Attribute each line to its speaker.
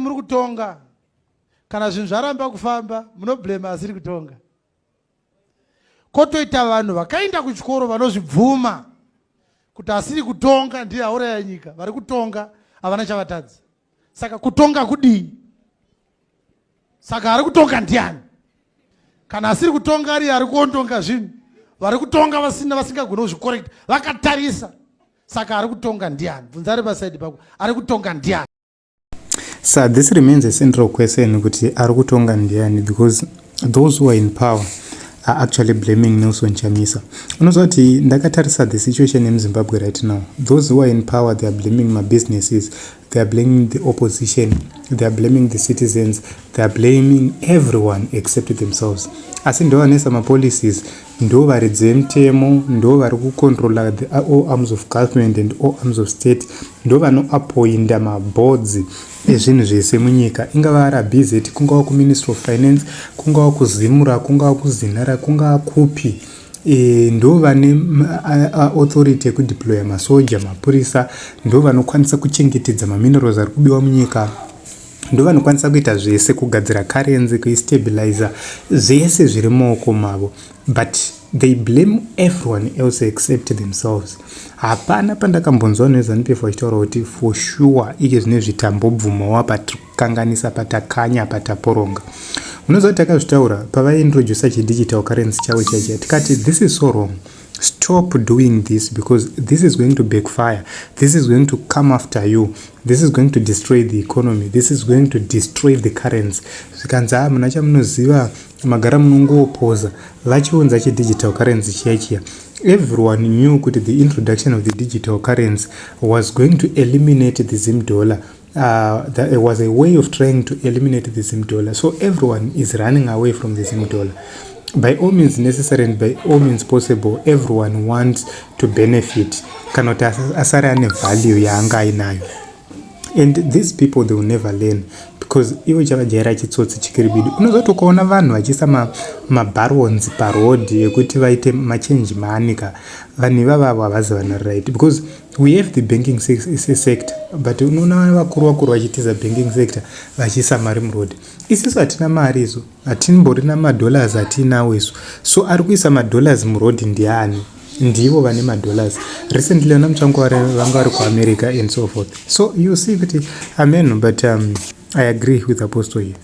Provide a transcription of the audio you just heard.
Speaker 1: muri kutonga kana zvinhu zvaramba kufamba munoblema asiri kutonga. Kotoita vanhu vakaenda kuchikoro vanozvibvuma kuti asiri kutonga ndiye auraya nyika, vari kutonga havana chavatadza. Saka kutonga kudii? Saka ari kutonga ndiyani? Kana asiri kutonga ari kuondonga zvinhu, vari kutonga vasingagoni kuzvicorrect vakatarisa. Saka ari kutonga ndiyani? Bvunzari pasaidi pako, ari kutonga ndiyani?
Speaker 2: So this remains a central question kuti ari kutonga ndiyani, because those who are in power are actually blaming Nelson Chamisa. Unozwa kuti ndakatarisa the situation in Zimbabwe right now. Those who are in power, they are blaming my businesses, they are blaming the opposition, they are blaming the citizens, they are blaming everyone except themselves. Asi ndo vanesa ma policies, ndo varidze mtemo, ndo vari kucontrola the all arms of government and all arms of state, ndo vano appointa ma boards ezvinhu zvese munyika, ingava RBZ, kungava ku Ministry of Finance, kungava kuzimura, kungava kuzinara, kungava kupi. Ndo vane authority yekudeploya masoja, mapurisa, ndo vanokwanisa kuchengetedza maminerals ari kubiwa munyika, ndo vanokwanisa kuita zvese, kugadzira currency, kuistabilizer, zvese zviri mumaoko mavo. But they blame everyone else except themselves. Hapana pandakambonzwa nezvaNPF vachitaura kuti for sure ike zvine zvitambobvumawa patikanganisa, patakanya, pataporonga. Unozwa kuti takazvitaura pavaintroduce chidigital currency chavo chacho, tikati this is so wrong. Stop doing this, because this is going to backfire. This is going to come after you. This is going to destroy the economy. This is going to destroy the currency. Zvikanza muna chamunoziva magara munongopoza vachiunza chidigital currency chiya. Everyone knew that the introduction of the digital currency was going to eliminate the Zim dollar. That was a way of trying to eliminate the Zim dollar. So everyone is running away from the Zim dollar. By all means necessary and by all means possible, everyone wants to benefit. Cannot asara ne value yanga inayo. And these people, they will never learn, because iwo chavajera chitsotsi chikiribidi. Unozoti ukaona vanhu vachisa mabarons parod yekuti vaite machange maanika, vanhu ivava havazi vana right, because we have the banking sector, but unoona vakuru vachitiza banking sector vachisa mari muroad. Isisu hatina mari isu, hatimborina madollars hatinawo isu. So ari kuisa madollars muroad ndiani? Ndivo vane madollars. Recently vana muchango vanga vari kuAmerica and so forth. So you see kuti amen, but I agree with Apostle here.